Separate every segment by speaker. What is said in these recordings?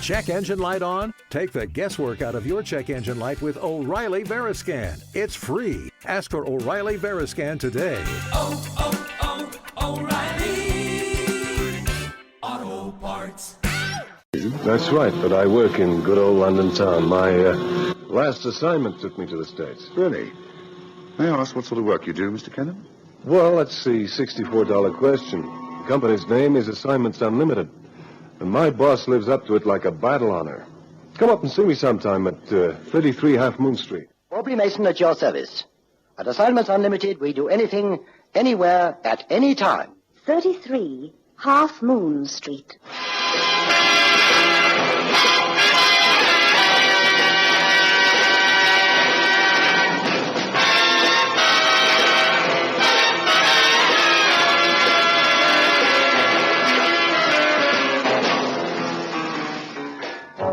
Speaker 1: Check engine light on? Take the guesswork out of your check engine light with O'Reilly Veriscan. It's free. Ask for O'Reilly Veriscan today.
Speaker 2: O'Reilly Auto Parts.
Speaker 3: That's right, but I work in good old London town. My last assignment took me to the States.
Speaker 4: Really? May I ask what sort of work you do, Mr. Kitten?
Speaker 3: Well, that's the $64 question. The company's name is Assignments Unlimited, and my boss lives up to it like a battle honor. Come up and see me sometime at 33 Half Moon Street.
Speaker 5: Aubrey Mason at your service. At Assignments Unlimited, we do anything, anywhere, at any time.
Speaker 6: 33 Half Moon Street.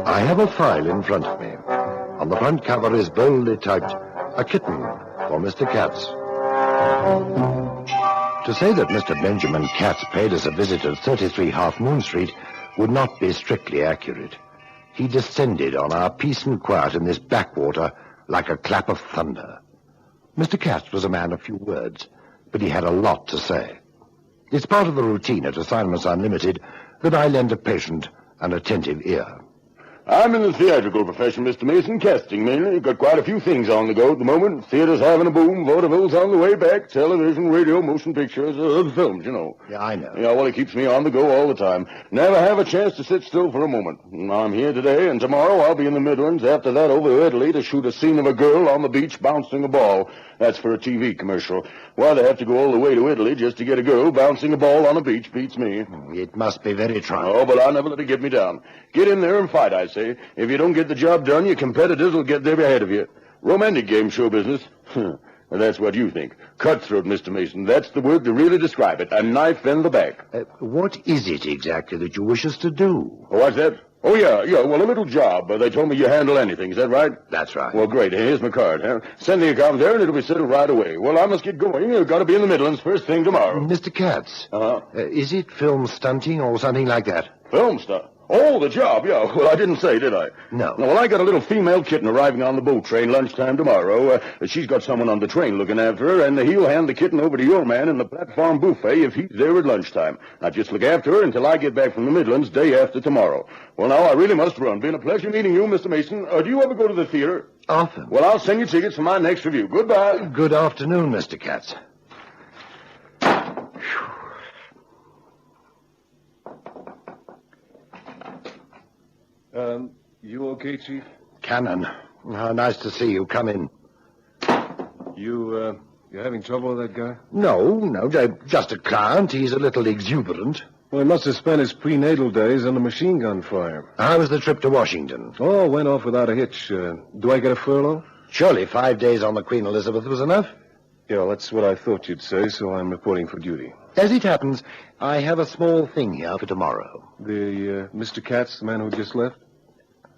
Speaker 7: I have a file in front of me. On the front cover is boldly typed, "A Kitten for Mr. Katz." To say that Mr. Benjamin Katz paid us a visit at 33 Half Moon Street would not be strictly accurate. He descended on our peace and quiet in this backwater like a clap of thunder. Mr. Katz was a man of few words, but he had a lot to say. It's part of the routine at Assignments Unlimited that I lend a patient and attentive ear.
Speaker 8: I'm in the theatrical profession, Mr. Mason, casting mainly. Got quite a few things on the go at the moment. Theater's having a boom, vaudeville's on the way back, television, radio, motion pictures, films, you know.
Speaker 7: Yeah, I know.
Speaker 8: Yeah, well, it keeps me on the go all the time. Never have a chance to sit still for a moment. I'm here today, and tomorrow I'll be in the Midlands. After that, over to Italy to shoot a scene of a girl on the beach bouncing a ball. That's for a TV commercial. Why they have to go all the way to Italy just to get a girl bouncing a ball on a beach beats me.
Speaker 7: It must be very trying.
Speaker 8: Oh, but I'll never let it get me down. Get in there and fight, I say. If you don't get the job done, your competitors will get there ahead of you. Romantic game show business. That's what you think. Cutthroat, Mr. Mason. That's the word to really describe it. A knife in the back.
Speaker 7: What is it exactly that you wish us to do?
Speaker 8: Oh, what's that? Oh, yeah, well, a little job. They told me you handle anything. Is that right?
Speaker 7: That's right.
Speaker 8: Well, great. Here's my card. Send the account there, and it'll be settled right away. Well, I must get going. You've got to be in the Midlands first thing tomorrow.
Speaker 7: Mr. Katz,
Speaker 8: Uh-huh.
Speaker 7: Is it film stunting or something like that?
Speaker 8: Film stuff. Oh, the job, yeah. Well, I didn't say, did I?
Speaker 7: No.
Speaker 8: Well, I got a little female kitten arriving on the boat train lunchtime tomorrow. She's got someone on the train looking after her, and he'll hand the kitten over to your man in the platform buffet if he's there at lunchtime. Now, just look after her until I get back from the Midlands day after tomorrow. Well, now, I really must run. Been a pleasure meeting you, Mr. Mason. Do you ever go to the theater?
Speaker 7: Often.
Speaker 8: Well, I'll send you tickets for my next review. Goodbye.
Speaker 7: Good afternoon, Mr. Katz.
Speaker 3: You okay, Chief?
Speaker 7: Cannon. How nice to see you. Come in.
Speaker 3: You having trouble with that guy?
Speaker 7: No, just a client. He's a little exuberant.
Speaker 3: Well, he must have spent his prenatal days under machine gun fire.
Speaker 7: How was the trip to Washington?
Speaker 3: Oh, went off without a hitch. Do I get a furlough?
Speaker 7: Surely 5 days on the Queen Elizabeth was enough.
Speaker 3: Yeah, that's what I thought you'd say, so I'm reporting for duty.
Speaker 7: As it happens, I have a small thing here for tomorrow.
Speaker 3: The Mr. Katz, the man who just left?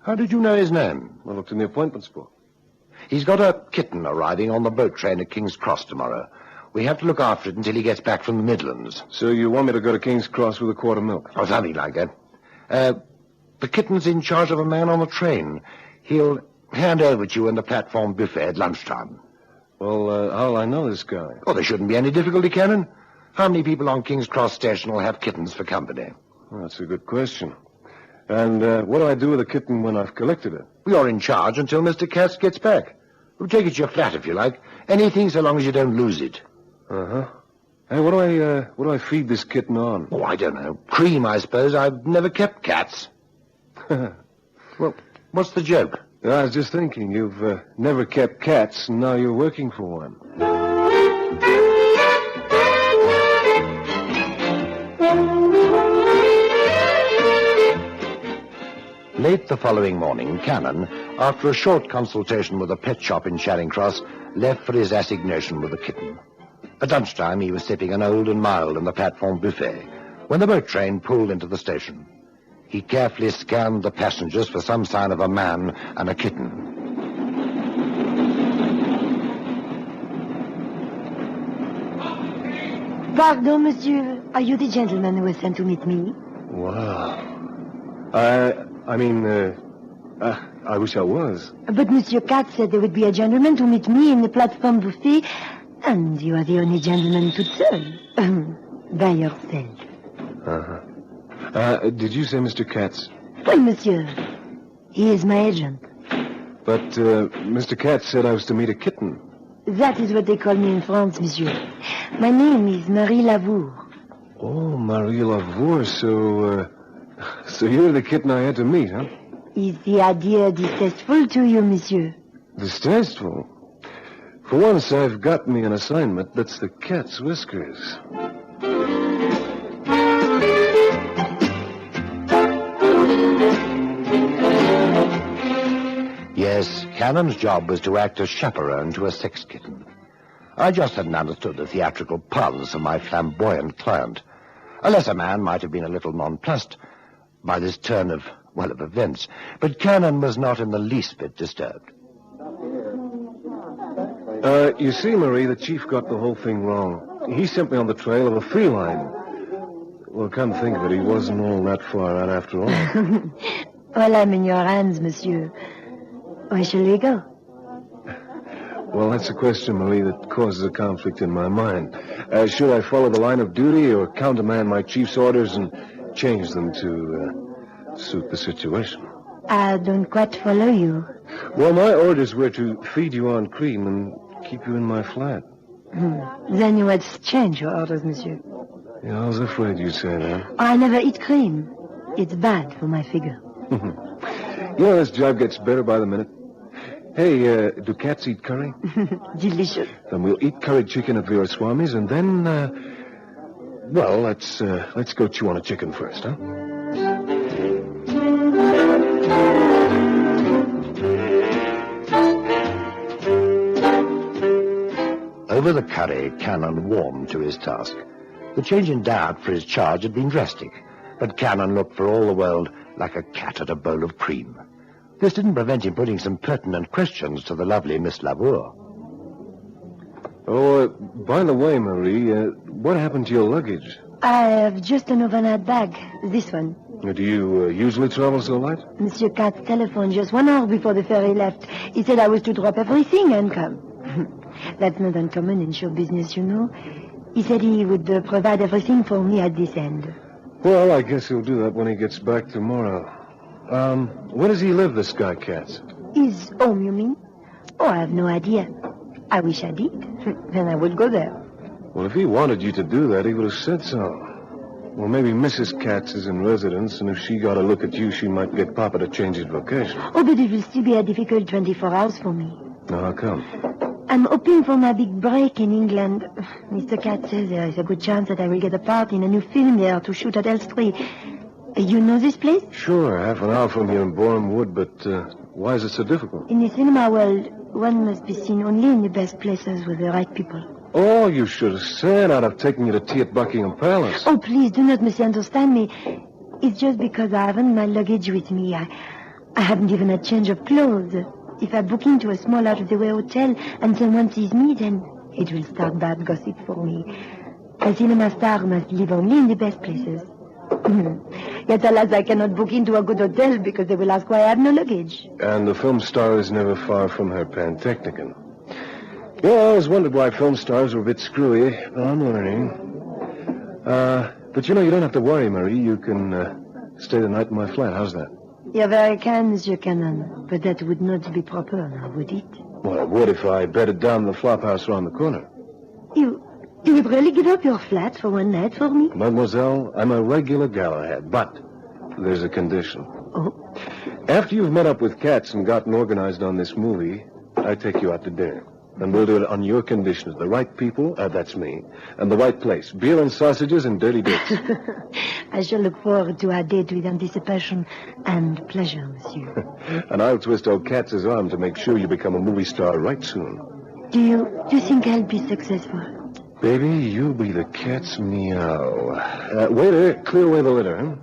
Speaker 7: How did you know his name?
Speaker 3: I looked in the appointments book.
Speaker 7: He's got a kitten arriving on the boat train at King's Cross tomorrow. We have to look after it until he gets back from the Midlands.
Speaker 3: So you want me to go to King's Cross with a quart of milk?
Speaker 7: Or something like that. The kitten's in charge of a man on the train. He'll hand over to you in the platform buffet at lunchtime.
Speaker 3: Well, how'll I know this guy?
Speaker 7: Oh, there shouldn't be any difficulty, Cannon. How many people on King's Cross Station will have kittens for company?
Speaker 3: Well, that's a good question. And what do I do with the kitten when I've collected it?
Speaker 7: You're in charge until Mr. Katz gets back. We'll take it to your flat if you like. Anything so long as you don't lose it.
Speaker 3: Uh-huh. Hey, what do I feed this kitten on?
Speaker 7: Oh, I don't know. Cream, I suppose. I've never kept cats. Well, what's the joke?
Speaker 3: I was just thinking, you've never kept cats, and now you're working for one.
Speaker 7: Late the following morning, Cannon, after a short consultation with a pet shop in Charing Cross, left for his assignation with the kitten. At lunchtime, he was sipping an old and mild in the platform buffet when the boat train pulled into the station. He carefully scanned the passengers for some sign of a man and a kitten.
Speaker 6: Pardon, monsieur. Are you the gentleman who was sent to meet me?
Speaker 3: Wow. I wish I was.
Speaker 6: But Monsieur Katz said there would be a gentleman to meet me in the platform buffet, and you are the only gentleman to serve. By yourself.
Speaker 3: Did you say Mr. Katz?
Speaker 6: Oui, monsieur. He is my agent.
Speaker 3: But Mr. Katz said I was to meet a kitten.
Speaker 6: That is what they call me in France, monsieur. My name is Marie Lavour.
Speaker 3: Oh, Marie Lavour, so you're the kitten I had to meet, huh?
Speaker 6: Is the idea distasteful to you, monsieur?
Speaker 3: Distasteful? For once, I've got me an assignment that's the cat's whiskers.
Speaker 7: Yes, Cannon's job was to act as chaperone to a sex kitten. I just hadn't understood the theatrical parlance of my flamboyant client. A lesser man might have been a little nonplussed by this turn of events, but Cannon was not in the least bit disturbed.
Speaker 3: You see, Marie, the chief got the whole thing wrong. He sent me on the trail of a feline. Well, come to think of it, he wasn't all that far out after all.
Speaker 6: Well, I'm in your hands, monsieur. Where shall we go?
Speaker 3: Well, that's a question, Marie, that causes a conflict in my mind. Should I follow the line of duty or countermand my chief's orders and change them to suit the situation?
Speaker 6: I don't quite follow you.
Speaker 3: Well, my orders were to feed you on cream and keep you in my flat.
Speaker 6: Then you had to change your orders, monsieur.
Speaker 3: Yeah, I was afraid you'd say that.
Speaker 6: I never eat cream. It's bad for my figure.
Speaker 3: Yeah, this job gets better by the minute. Hey, do cats eat curry?
Speaker 6: Delicious.
Speaker 3: Then we'll eat curried chicken at Veeraswamy's, and then, let's go chew on a chicken first, huh?
Speaker 7: Over the curry, Cannon warmed to his task. The change in diet for his charge had been drastic, but Cannon looked for all the world like a cat at a bowl of cream. This didn't prevent him putting some pertinent questions to the lovely Miss Lavour.
Speaker 3: Oh, by the way, Marie, what happened to your luggage?
Speaker 6: I have just an overnight bag. This one.
Speaker 3: Do you usually travel so light?
Speaker 6: Monsieur Katz telephoned just 1 hour before the ferry left. He said I was to drop everything and come. That's not uncommon in show business, you know. He said he would provide everything for me at this end.
Speaker 3: Well, I guess he'll do that when he gets back tomorrow. Where does he live, this guy, Katz?
Speaker 6: His home, you mean? Oh, I have no idea. I wish I did. Then I would go there.
Speaker 3: Well, if he wanted you to do that, he would have said so. Well, maybe Mrs. Katz is in residence, and if she got a look at you, she might get Papa to change his vocation.
Speaker 6: Oh, but it will still be a difficult 24 hours for me.
Speaker 3: Now, how come?
Speaker 6: I'm hoping for my big break in England. Mr. Katz says there is a good chance that I will get a part in a new film there to shoot at Elstree. You know this place?
Speaker 3: Sure, half an hour from here in Boreham Wood, but why is it so difficult?
Speaker 6: In the cinema world, one must be seen only in the best places with the right people.
Speaker 3: Oh, you should have said I'd have taken you to tea at Buckingham Palace.
Speaker 6: Oh, please, do not misunderstand me. It's just because I haven't my luggage with me. I haven't even a change of clothes. If I book into a small out-of-the-way hotel and someone sees me, then it will start bad gossip for me. A cinema star must live only in the best places. Yet, alas, I cannot book into a good hotel because they will ask why I have no luggage.
Speaker 3: And the film star is never far from her Pantechnicon. Yeah, I always wondered why film stars were a bit screwy, but I'm learning. But you know, you don't have to worry, Marie. You can stay the night in my flat. How's that?
Speaker 6: You're very kind, Monsieur Cannon, but that would not be proper now, would it?
Speaker 3: Well, it would if I bedded down the flop house around the corner.
Speaker 6: You would really give up your flat for one night for me?
Speaker 3: Mademoiselle, I'm a regular Galahad, but there's a condition.
Speaker 6: Oh?
Speaker 3: After you've met up with Katz and gotten organized on this movie, I take you out to dinner. And we'll do it on your conditions. The right people, that's me, and the right place. Beer and sausages and dirty bits.
Speaker 6: I shall look forward to our date with anticipation and pleasure, monsieur.
Speaker 3: And I'll twist old Katz's arm to make sure you become a movie star right soon.
Speaker 6: Do you think I'll be successful?
Speaker 3: Baby, you'll be the cat's meow. Waiter, clear away the litter, huh?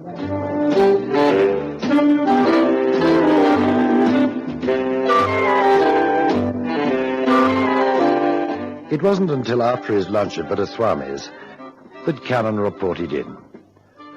Speaker 7: It wasn't until after his lunch at Veeraswamy's that Cannon reported in.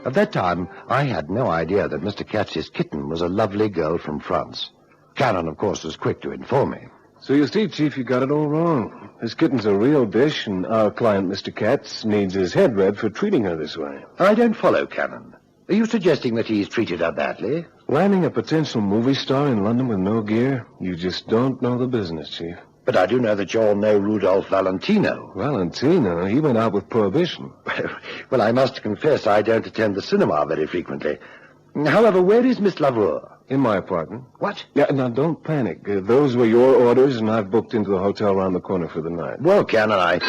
Speaker 7: At that time, I had no idea that Mr. Katz's kitten was a lovely girl from France. Cannon, of course, was quick to inform me.
Speaker 3: So you see, Chief, you got it all wrong. This kitten's a real dish, and our client, Mr. Katz, needs his head read for treating her this way.
Speaker 7: I don't follow, Cannon. Are you suggesting that he's treated her badly?
Speaker 3: Landing a potential movie star in London with no gear? You just don't know the business, Chief.
Speaker 7: But I do know that you all know Rudolph Valentino.
Speaker 3: Valentino? He went out with Prohibition.
Speaker 7: Well, I must confess I don't attend the cinema very frequently. However, where is Miss Lavour?
Speaker 3: In my apartment.
Speaker 7: What?
Speaker 3: Yeah, now don't panic. Those were your orders, and I've booked into the hotel around the corner for the night.
Speaker 7: Well, Cannon,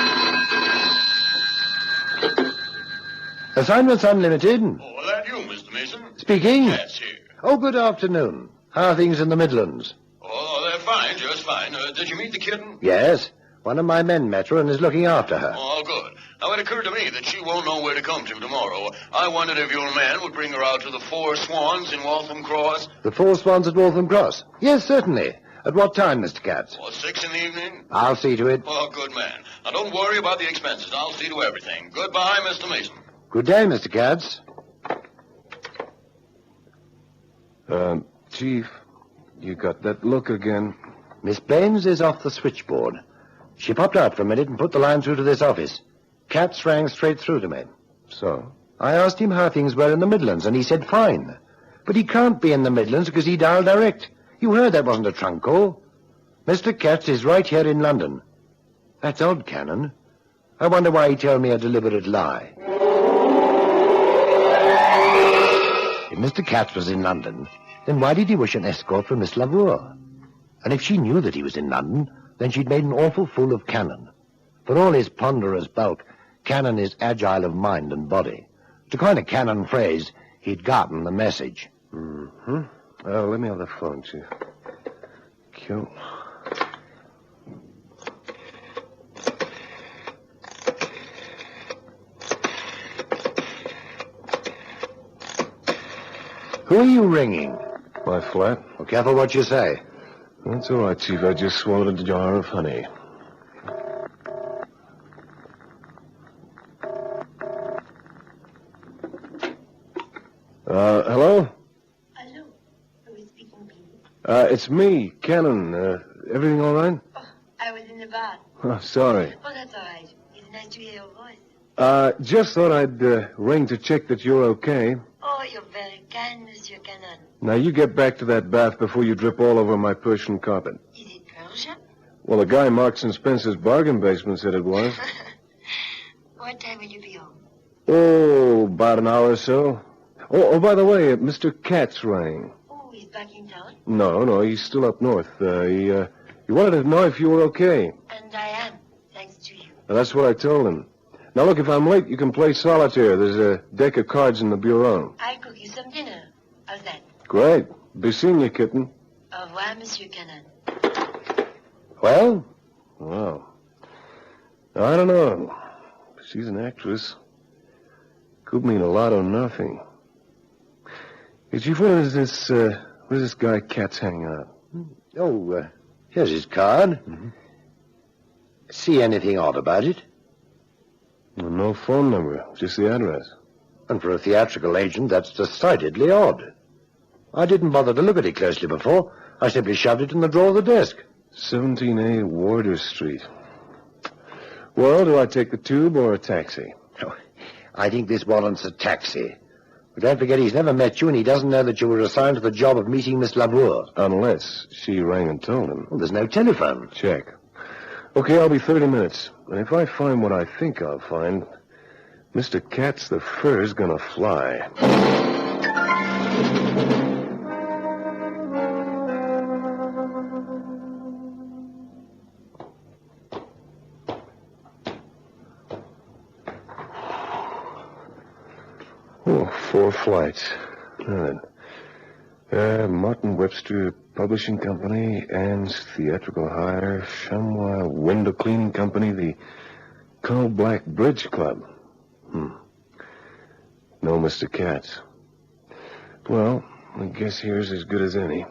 Speaker 7: Assignments Unlimited.
Speaker 8: Oh, that you, Mr. Mason?
Speaker 7: Speaking.
Speaker 8: That's here.
Speaker 7: Oh, good afternoon. How are things in the Midlands?
Speaker 8: Oh, they're fine, just fine. Did you meet the kitten?
Speaker 7: Yes. One of my men met her and is looking after her.
Speaker 8: Oh, good. Now, it occurred to me that she won't know where to come to tomorrow. I wondered if your man would bring her out to the Four Swans in Waltham Cross.
Speaker 7: The Four Swans at Waltham Cross? Yes, certainly. At what time, Mr. Katz?
Speaker 8: Or 6 in the evening?
Speaker 7: I'll see to it.
Speaker 8: Oh, good man. Now, don't worry about the expenses. I'll see to everything. Goodbye, Mr. Mason.
Speaker 7: Good day, Mr. Katz.
Speaker 3: Chief, you got that look again.
Speaker 7: Miss Baines is off the switchboard. She popped out for a minute and put the line through to this office. Katz rang straight through to me.
Speaker 3: So?
Speaker 7: I asked him how things were in the Midlands, and he said fine. But he can't be in the Midlands because he dialed direct. You heard that wasn't a trunk call. Mr. Katz is right here in London. That's odd, Cannon. I wonder why he told me a deliberate lie. If Mr. Katz was in London, then why did he wish an escort for Miss Lavour? And if she knew that he was in London, then she'd made an awful fool of Cannon. For all his ponderous bulk, Cannon is agile of mind and body. To coin a Cannon phrase, he'd gotten the message.
Speaker 3: Mm-hmm. Let me have the phone, Chief. Cute.
Speaker 7: Who are you ringing?
Speaker 3: My flat?
Speaker 7: Well, careful what you say.
Speaker 3: That's all right, Chief. I just swallowed a jar of honey. Hello?
Speaker 6: Hello. Who is speaking, please?
Speaker 3: It's me, Cannon. Everything all right?
Speaker 6: Oh, I was in the bar.
Speaker 3: Oh, sorry.
Speaker 6: Oh, that's all right. It's nice to hear your voice.
Speaker 3: Just thought I'd ring to check that you're okay.
Speaker 6: Oh, you're very kind, Monsieur Cannon.
Speaker 3: Now, you get back to that bath before you drip all over my Persian carpet.
Speaker 6: Is it Persian?
Speaker 3: Well, the guy in Marks and Spencer's bargain basement said it was.
Speaker 6: What time will you be home?
Speaker 3: Oh, about an hour or so. Oh, by the way, Mr. Katz rang.
Speaker 6: Oh, he's back in town?
Speaker 3: No, he's still up north. He wanted to know if you were okay.
Speaker 6: And I am, thanks to you.
Speaker 3: That's what I told him. Now, look, if I'm late, you can play solitaire. There's a deck of cards in the bureau.
Speaker 6: I'll cook you some dinner. How's that?
Speaker 3: Great. Be seeing you, kitten.
Speaker 6: Au revoir, Monsieur Cannon.
Speaker 7: Well?
Speaker 3: Well, I don't know. She's an actress. Could mean a lot or nothing. Hey, Chief, where does this guy Katz hang out?
Speaker 7: Oh, here's his card.
Speaker 3: Mm-hmm.
Speaker 7: See anything odd about it?
Speaker 3: Well, no phone number, just the address.
Speaker 7: And for a theatrical agent, that's decidedly odd. I didn't bother to look at it closely before. I simply shoved it in the drawer of the desk.
Speaker 3: 17A Warder Street. Well, do I take the tube or a taxi?
Speaker 7: Oh, I think this warrants a taxi. But don't forget he's never met you, and he doesn't know that you were assigned to the job of meeting Miss Lavour.
Speaker 3: Unless she rang and told him.
Speaker 7: Well, there's no telephone.
Speaker 3: Check. Okay, I'll be 30 minutes. And if I find what I think I'll find, Mr. Katz, the fur's gonna fly. Oh, 4 flights. Good. Martin Webster Publishing Company, Ann's Theatrical Hire, Chamois Window Cleaning Company, the Coal Black Bridge Club. No Mr. Katz. Well, I guess here's as good as any.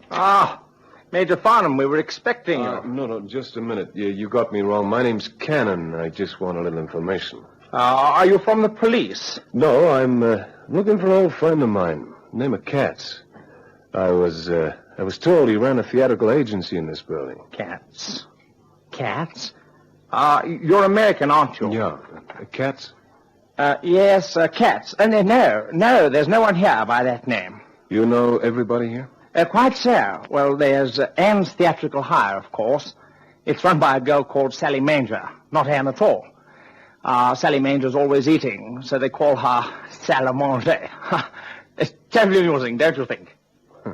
Speaker 7: Ah,
Speaker 9: Major Farnham, we were expecting you.
Speaker 3: No, just a minute. You got me wrong. My name's Cannon. I just want a little information.
Speaker 9: Are you from the police?
Speaker 3: No, I'm looking for an old friend of mine, name of Katz. I was told he ran a theatrical agency in this building.
Speaker 9: Katz? Katz? You're American, aren't you?
Speaker 3: Yeah. Katz?
Speaker 9: Yes, Katz. No, there's no one here by that name.
Speaker 3: You know everybody here?
Speaker 9: Quite so. Well, there's Anne's Theatrical Hire, of course. It's run by a girl called Sally Manger. Not Anne at all. Sally Manger's always eating, so they call her Salamanger. It's terribly amusing, don't you think?
Speaker 3: Huh.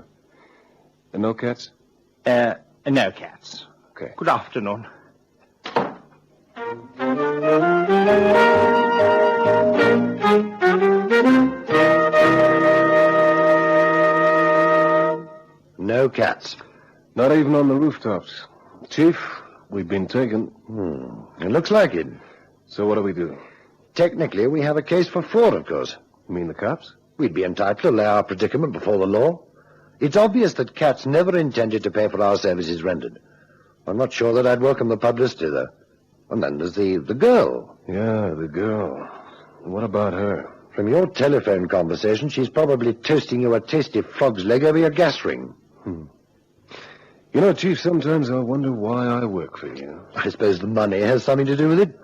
Speaker 3: And no Katz?
Speaker 9: No Katz.
Speaker 3: Okay.
Speaker 9: Good afternoon.
Speaker 7: No Katz.
Speaker 3: Not even on the rooftops. Chief, we've been taken.
Speaker 7: It looks like it.
Speaker 3: So what do we do?
Speaker 7: Technically, we have a case for fraud, of course.
Speaker 3: You mean the cops?
Speaker 7: We'd be entitled to lay our predicament before the law. It's obvious that Katz never intended to pay for our services rendered. I'm not sure that I'd welcome the publicity, though. And then there's the girl.
Speaker 3: Yeah, the girl. What about her?
Speaker 7: From your telephone conversation, she's probably toasting you a tasty frog's leg over your gas ring.
Speaker 3: You know, Chief, sometimes I wonder why I work for you.
Speaker 7: I suppose the money has something to do with it.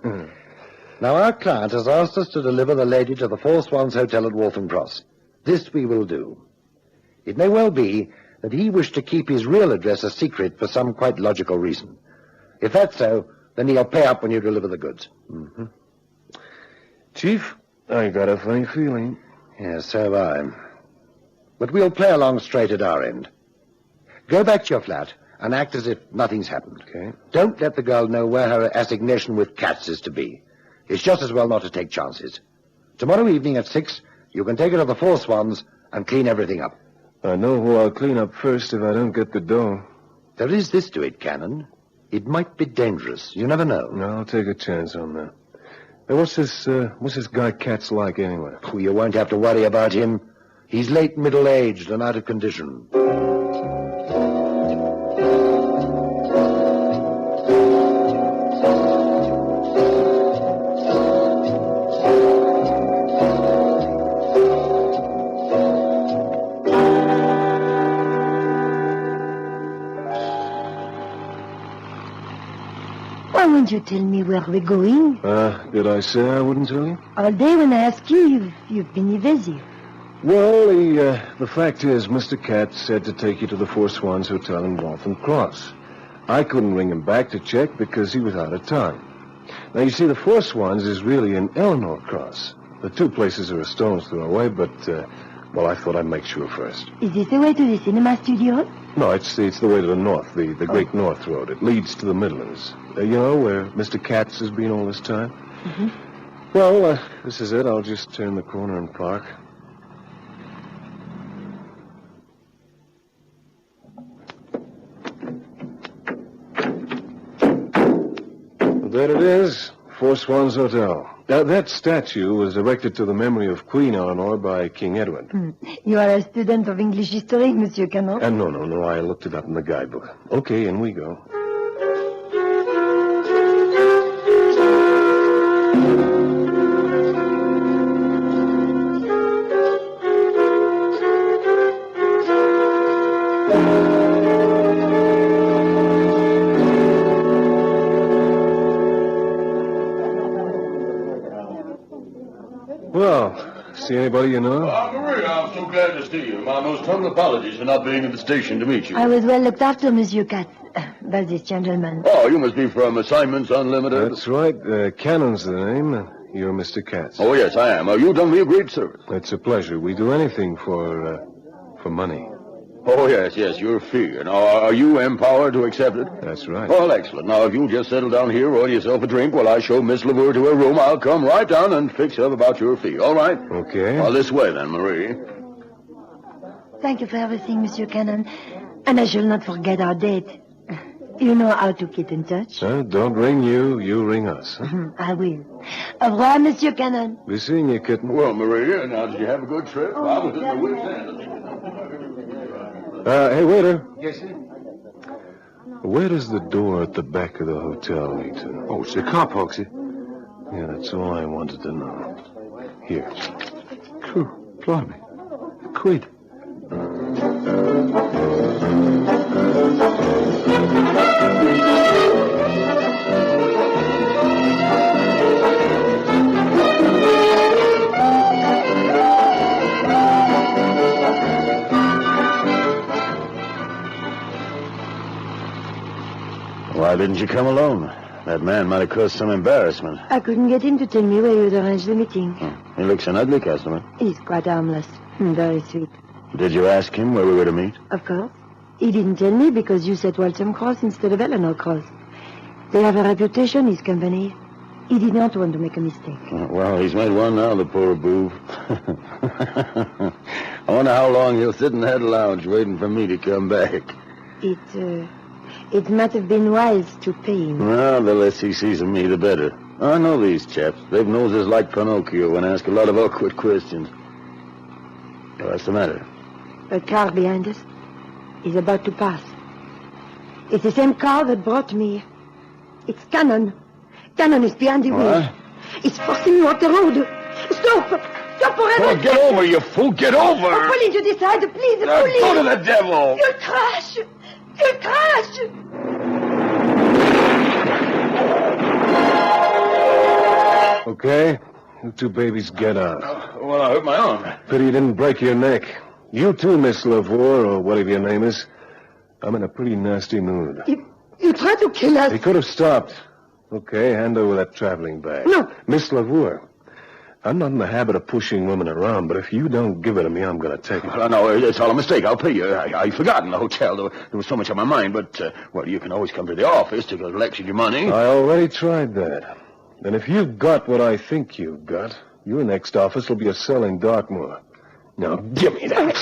Speaker 7: Now, our client has asked us to deliver the lady to the Four Swans Hotel at Waltham Cross. This we will do. It may well be that he wished to keep his real address a secret for some quite logical reason. If that's so, then he'll pay up when you deliver the goods.
Speaker 3: Chief, I got a funny feeling.
Speaker 7: Yes, so have I. But we'll play along straight at our end. Go back to your flat and act as if nothing's happened.
Speaker 3: Okay.
Speaker 7: Don't let the girl know where her assignation with Katz is to be. It's just as well not to take chances. Tomorrow evening at 6, you can take her to the Four Swans and clean everything up.
Speaker 3: I know who I'll clean up first if I don't get the dough.
Speaker 7: There is this to it, Cannon. It might be dangerous. You never know.
Speaker 3: No, I'll take a chance on that. Hey, what's this guy Katz like anyway?
Speaker 7: Oh, you won't have to worry about him. He's late middle-aged and out of condition.
Speaker 6: Why won't you tell me where we're going?
Speaker 3: Did I say I wouldn't tell you?
Speaker 6: All day when I ask you, you've been evasive.
Speaker 3: Well, the fact is, Mr. Katz said to take you to the Four Swans Hotel in Waltham Cross. I couldn't ring him back to check because he was out of town. Now, you see, the Four Swans is really in Eleanor Cross. The two places are a stone's throw away, but, well, I thought I'd make sure first.
Speaker 6: Is this the way to the cinema studio?
Speaker 3: No, it's the way to the north, the Great North Road. It leads to the Midlands. You know, where Mr. Katz has been all this time? Well, this is it. I'll just turn the corner and park. There it is, Four Swans Hotel. Now, that statue was erected to the memory of Queen Eleanor by King Edward.
Speaker 6: You are a student of English history, Monsieur Cannon?
Speaker 3: No, I looked it up in the guidebook. Okay, in we go. Well, see anybody you know?
Speaker 8: Marie, I'm so glad to see you. My most humble apologies for not being at the station to meet you.
Speaker 6: I was well looked after, Monsieur Katz, by this gentleman.
Speaker 8: Oh, you must be from Assignments Unlimited.
Speaker 3: That's right. Cannon's the name. You're Mr. Katz.
Speaker 8: Oh, yes, I am. You've done me a great service.
Speaker 3: It's a pleasure. We do anything for money.
Speaker 8: Oh, yes, your fee. Now, are you empowered to accept it?
Speaker 3: That's right.
Speaker 8: Well, excellent. Now, if you'll just settle down here, order yourself a drink while I show Miss Lavour to her room, I'll come right down and fix up about your fee. All right?
Speaker 3: Okay.
Speaker 8: Well, this way then, Marie.
Speaker 6: Thank you for everything, Monsieur Cannon. And I shall not forget our date. You know how to keep in touch?
Speaker 3: Don't ring you. You ring us. Huh?
Speaker 6: I will. Au revoir, Monsieur Cannon.
Speaker 3: Be seeing you, Kitten.
Speaker 8: Well, Marie, now, did you have a good trip? I was in the wit's end.
Speaker 3: Hey, waiter.
Speaker 9: Yes, sir.
Speaker 3: Where does the door at the back of the hotel lead to?
Speaker 4: Oh, it's the car park, see?
Speaker 3: Yeah, that's all I wanted to know. Here.
Speaker 4: Cool. Blimey. £1.
Speaker 8: Why didn't you come alone? That man might have caused some embarrassment.
Speaker 6: I couldn't get him to tell me where you'd arranged the meeting.
Speaker 8: He looks an ugly customer.
Speaker 6: He's quite harmless. Very sweet.
Speaker 8: Did you ask him where we were to meet?
Speaker 6: Of course. He didn't tell me because you said Waltham Cross instead of Eleanor Cross. They have a reputation, his company. He did not want to make a mistake.
Speaker 8: Well, he's made one now, the poor boob. I wonder how long he'll sit in that lounge waiting for me to come back.
Speaker 6: It might have been wise to pay him.
Speaker 8: Well, the less he sees of me, the better. I know these chaps. They've noses like Pinocchio and ask a lot of awkward questions. What's the matter?
Speaker 6: A car behind us is about to pass. It's the same car that brought me. It's Cannon. Cannon is behind the wheel. It's forcing you off the road. Stop! Stop forever!
Speaker 8: Oh, get over, you fool! Get over!
Speaker 6: Oh, pull into the side, please, pull in!
Speaker 8: Go to the devil!
Speaker 6: You'll crash! You'll crash!
Speaker 3: Okay? You two babies get out.
Speaker 8: Well, I hurt my arm.
Speaker 3: Pity you didn't break your neck. You too, Miss Lavour, or whatever your name is. I'm in a pretty nasty mood.
Speaker 6: You tried to kill us.
Speaker 3: He could have stopped. Okay, hand over that traveling bag.
Speaker 6: No.
Speaker 3: Miss Lavour, I'm not in the habit of pushing women around, but if you don't give it to me, I'm going to take it.
Speaker 8: No, it's all a mistake. I'll pay you. I forgot in the hotel. There was so much on my mind, but, well, you can always come to the office to collect your money.
Speaker 3: I already tried that. And if you've got what I think you've got, your next office will be a cell in Dartmoor. Now, give me that.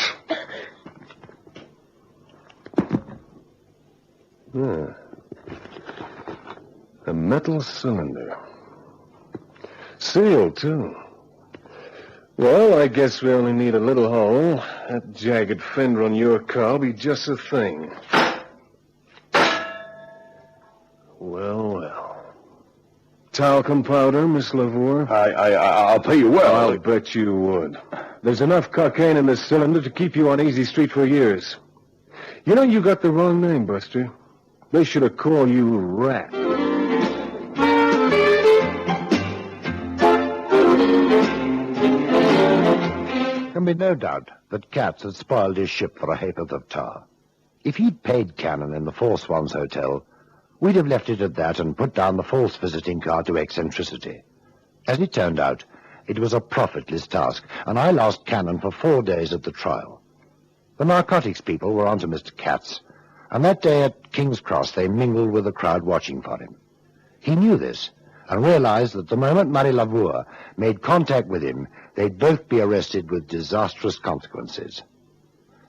Speaker 3: A metal cylinder. Sealed, too. Well, I guess we only need a little hole. That jagged fender on your car will be just the thing. Well. Talcum powder, Miss Lavour?
Speaker 8: I'll pay you well.
Speaker 3: I'll bet you would. There's enough cocaine in this cylinder to keep you on Easy Street for years. You know, you got the wrong name, Buster. They should have called you Rat.
Speaker 7: There can be no doubt that Katz had spoiled his ship for a ha'porth of tar. If he'd paid Cannon in the Four Swans Hotel, we'd have left it at that and put down the false visiting card to eccentricity. As it turned out, it was a profitless task, and I lost Cannon for 4 days at the trial. The narcotics people were onto Mr. Katz, and that day at King's Cross they mingled with the crowd watching for him. He knew this, and realized that the moment Marie Lavour made contact with him, they'd both be arrested with disastrous consequences.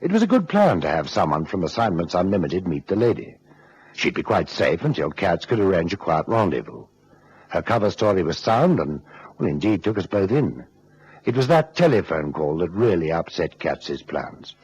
Speaker 7: It was a good plan to have someone from Assignments Unlimited meet the lady. She'd be quite safe until Katz could arrange a quiet rendezvous. Her cover story was sound and, well, indeed took us both in. It was that telephone call that really upset Katz's plans.